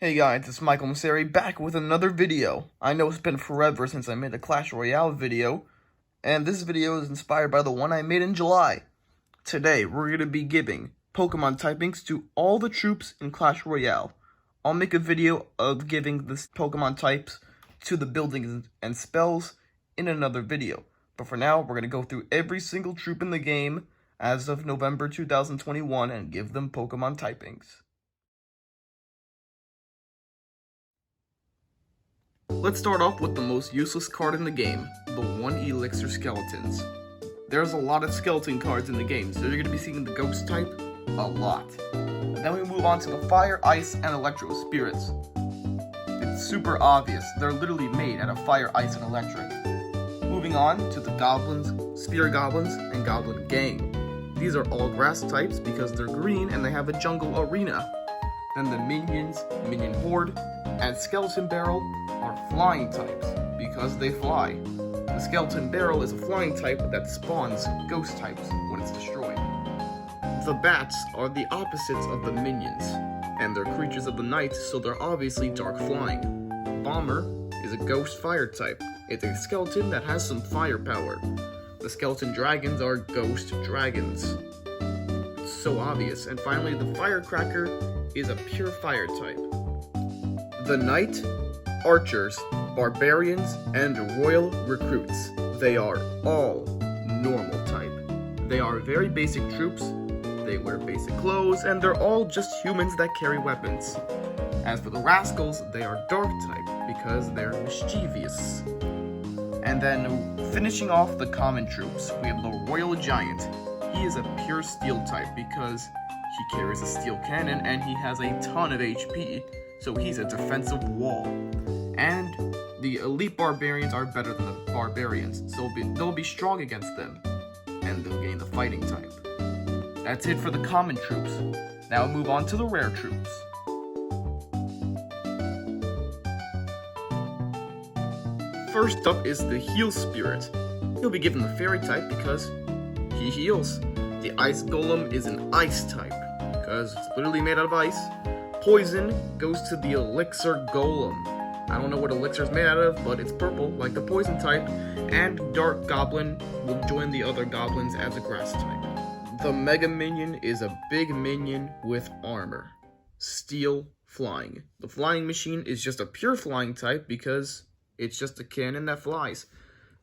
Hey guys, it's Michael Masseri back with another video. I know it's been forever since I made a Clash Royale video, and this video is inspired by the one I made in July. Today, we're going to be giving Pokemon typings to all the troops in Clash Royale. I'll make a video of giving the Pokemon types to the buildings and spells in another video. But for now, we're going to go through every single troop in the game as of November 2021 and give them Pokemon typings. Let's start off with the most useless card in the game, the 1 Elixir Skeletons. There's a lot of skeleton cards in the game, so you're going to be seeing the Ghost type a lot. And then we move on to the Fire, Ice, and Electro Spirits. It's super obvious, they're literally made out of Fire, Ice, and Electric. Moving on to the Goblins, Spear Goblins, and Goblin Gang. These are all grass types because they're green and they have a jungle arena. Then the Minions, Minion Horde, and Skeleton Barrel are flying types because they fly. The Skeleton Barrel is a flying type that spawns ghost types when it's destroyed. The Bats are the opposites of the Minions, and they're creatures of the night, so they're obviously dark flying. Bomber is a ghost fire type. It's a skeleton that has some firepower. The Skeleton Dragons are ghost dragons. It's so obvious. And finally, the Firecracker is a pure fire type. The Knight, Archers, Barbarians, and Royal Recruits. They are all normal type. They are very basic troops, they wear basic clothes, and they're all just humans that carry weapons. As for the Rascals, they are dark type because they're mischievous. And then finishing off the common troops, we have the Royal Giant. He is a pure steel type because he carries a steel cannon and he has a ton of HP. So he's a defensive wall. And the elite barbarians are better than the barbarians, so they'll be strong against them, and they'll gain the fighting type. That's it for the common troops. Now we'll move on to the rare troops. First up is the Heal Spirit. He'll be given the fairy type because he heals. The Ice Golem is an ice type because it's literally made out of ice. Poison goes to the Elixir Golem. I don't know what Elixir is made out of, but it's purple, like the poison type. And Dark Goblin will join the other goblins as a grass type. The Mega Minion is a big minion with armor. Steel flying. The flying machine is just a pure flying type because it's just a cannon that flies.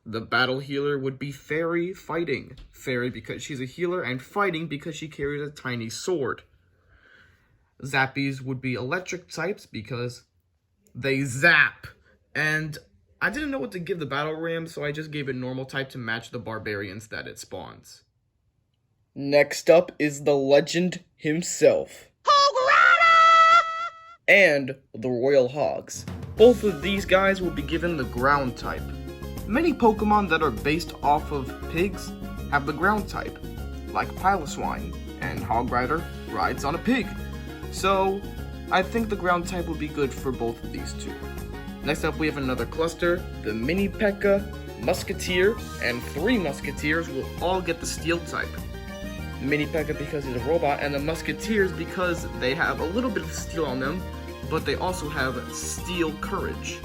The battle healer would be Fairy fighting. Fairy because she's a healer, and fighting because she carries a tiny sword. Zappies would be electric types because they zap. And I didn't know what to give the battle ram, so I just gave it normal type to match the barbarians that it spawns. Next up is the legend himself. And the Royal Hogs. Both of these guys will be given the ground type. Many Pokemon that are based off of pigs have the ground type, like Piloswine, and Hog Rider rides on a pig. So, I think the ground type would be good for both of these two. Next up, we have another cluster. The Mini P.E.K.K.A, Musketeer, and 3 Musketeers will all get the steel type. Mini P.E.K.K.A because he's a robot, and the Musketeers because they have a little bit of steel on them, but they also have steel courage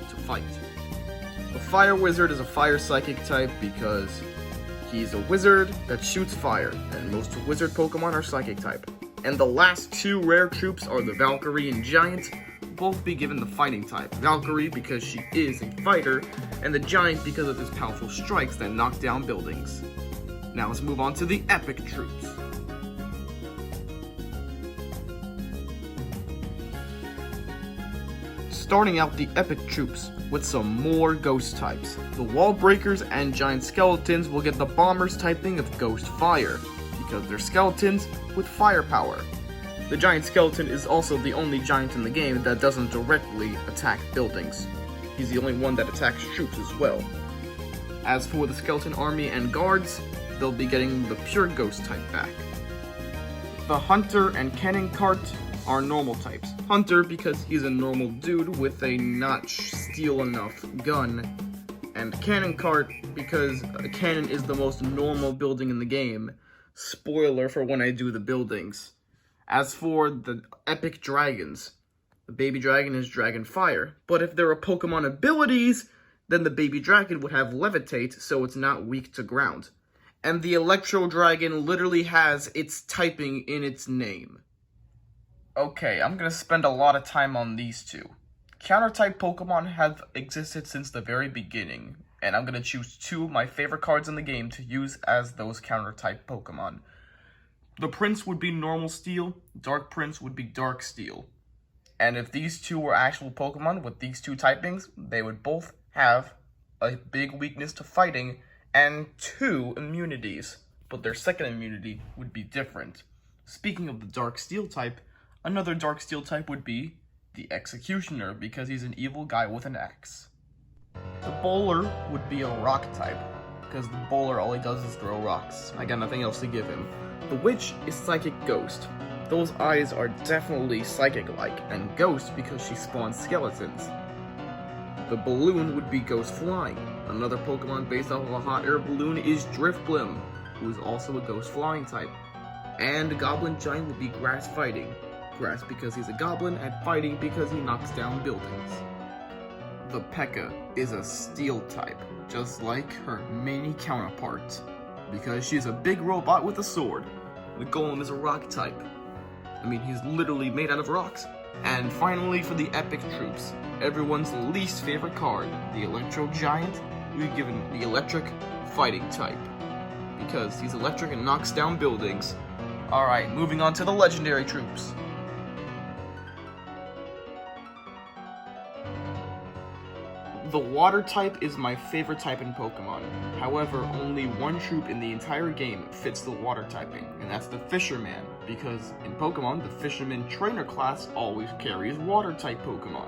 to fight. The Fire Wizard is a fire psychic type because he's a wizard that shoots fire, and most wizard Pokemon are psychic type. And the last 2 rare troops are the Valkyrie and Giant, both be given the fighting type. Valkyrie because she is a fighter, and the Giant because of his powerful strikes that knock down buildings. Now let's move on to the epic troops. Starting out the epic troops with some more ghost types. The Wall Breakers and Giant Skeletons will get the Bombers typing of Ghost Fire, because they're skeletons with firepower. The Giant Skeleton is also the only giant in the game that doesn't directly attack buildings. He's the only one that attacks troops as well. As for the Skeleton Army and Guards, they'll be getting the pure Ghost type back. The Hunter and Cannon Cart are normal types. Hunter because he's a normal dude with a not steel enough gun, and Cannon Cart because a cannon is the most normal building in the game. Spoiler for when I do the buildings. As for the epic dragons, The baby dragon is Dragon Fire, but if there are Pokemon abilities, then the baby dragon would have Levitate, so it's not weak to ground. And the Electro Dragon literally has its typing in its name. Okay, I'm gonna spend a lot of time on these two. Counter-type Pokemon have existed since the very beginning, and I'm gonna choose two of my favorite cards in the game to use as those counter-type Pokemon. The Prince would be Normal Steel, Dark Prince would be Dark Steel. And if these two were actual Pokemon with these two typings, they would both have a big weakness to fighting and 2 immunities, but their second immunity would be different. Speaking of the Dark Steel type, another Dark Steel type would be the Executioner, because he's an evil guy with an axe. The Bowler would be a Rock type, because the Bowler all he does is throw rocks. I got nothing else to give him. The Witch is Psychic Ghost. Those eyes are definitely psychic-like, and Ghost because she spawns skeletons. The Balloon would be Ghost Flying. Another Pokemon based off of a hot air balloon is Drifblim, who is also a Ghost Flying type. And the Goblin Giant would be Grass Fighting. Grass because he's a goblin, and Fighting because he knocks down buildings. The P.E.K.K.A. is a Steel type, just like her mini counterpart, because she's a big robot with a sword. The Golem is a Rock type. I mean, he's literally made out of rocks. And finally, for the Epic Troops, everyone's least favorite card, the Electro Giant, we've given the Electric Fighting type, because he's electric and knocks down buildings. Alright, moving on to the Legendary Troops. The Water type is my favorite type in Pokemon. However, only one troop in the entire game fits the Water typing, and that's the Fisherman, because in Pokemon, the Fisherman Trainer class always carries Water type Pokemon.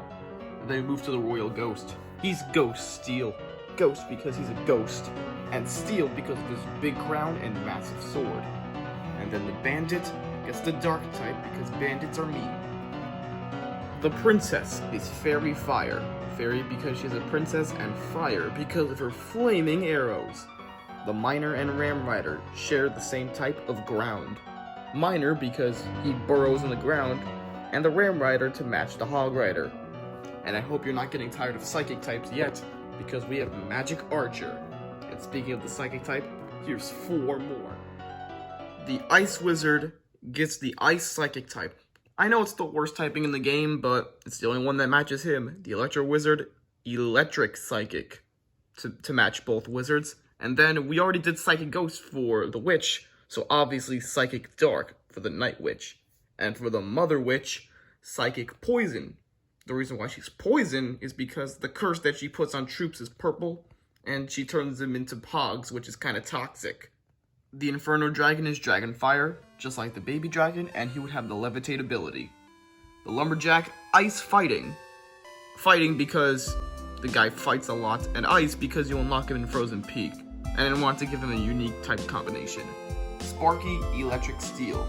Then we move to the Royal Ghost. He's Ghost Steel. Ghost because he's a ghost, and Steel because of his big crown and massive sword. And then the Bandit gets the Dark type because bandits are mean. The Princess is Fairy Fire. Fairy because she's a princess, and Fire because of her flaming arrows. The Miner and Ram Rider share the same type of ground. Miner because he burrows in the ground, and the Ram Rider to match the Hog Rider. And I hope you're not getting tired of Psychic types yet, because we have Magic Archer. And speaking of the Psychic type, here's 4 more. The Ice Wizard gets the Ice Psychic type. I know it's the worst typing in the game, but it's the only one that matches him. The Electro Wizard, Electric Psychic, to match both wizards. And then we already did Psychic Ghost for the Witch, so obviously Psychic Dark for the Night Witch. And for the Mother Witch, Psychic Poison. The reason why she's poison is because the curse that she puts on troops is purple, and she turns them into pogs, which is kind of toxic. The Inferno Dragon is Dragon Fire, just like the Baby Dragon, and he would have the Levitate ability. The Lumberjack, Ice Fighting. Fighting because the guy fights a lot, and Ice because you unlock him in Frozen Peak. And I want to give him a unique type combination. Sparky, Electric Steel.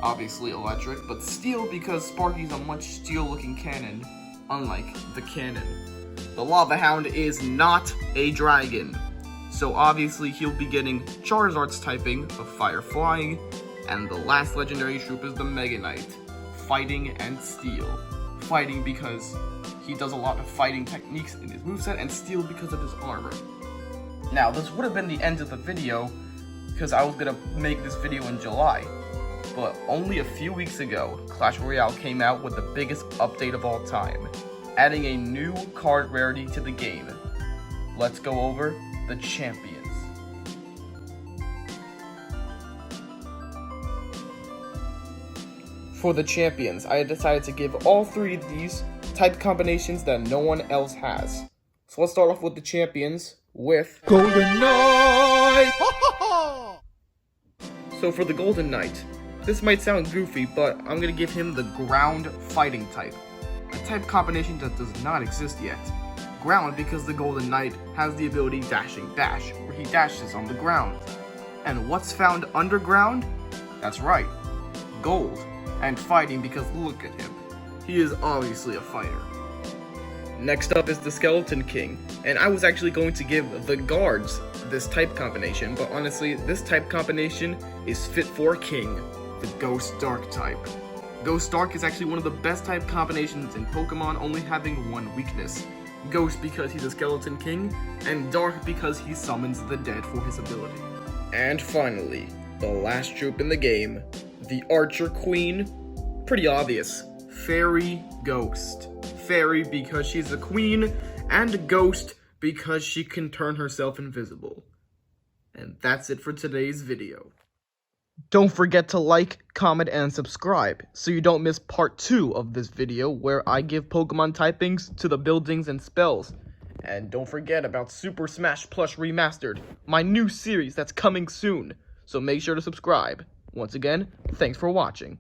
Obviously electric, but steel because Sparky's a much steel-looking cannon, unlike the cannon. The Lava Hound is not a dragon, so obviously he'll be getting Charizard's typing of Fire Flying, and the last legendary troop is the Mega Knight, Fighting and Steel. Fighting because he does a lot of fighting techniques in his moveset, and Steel because of his armor. Now, this would have been the end of the video, because I was gonna make this video in July. But only a few weeks ago, Clash Royale came out with the biggest update of all time, adding a new card rarity to the game. Let's go over the champions. For the champions, I decided to give all 3 of these type combinations that no one else has. So let's start off with the champions with Golden Knight! So for the Golden Knight, this might sound goofy, but I'm gonna give him the Ground Fighting type. A type combination that does not exist yet. Ground because the Golden Knight has the ability Dashing Dash, where he dashes on the ground. And what's found underground? That's right, gold. And Fighting because look at him. He is obviously a fighter. Next up is the Skeleton King, and I was actually going to give the guards this type combination, but honestly, this type combination is fit for a king. The Ghost Dark type. Ghost Dark is actually one of the best type combinations in Pokemon, only having one weakness. Ghost because he's a Skeleton King, and Dark because he summons the dead for his ability. And finally, the last troop in the game, the Archer Queen. Pretty obvious. Fairy Ghost. Fairy because she's a queen, and Ghost because she can turn herself invisible. And that's it for today's video. Don't forget to like, comment, and subscribe so you don't miss part 2 of this video where I give Pokemon typings to the buildings and spells. And don't forget about Super Smash Plush Remastered, my new series that's coming soon. So make sure to subscribe. Once again, thanks for watching.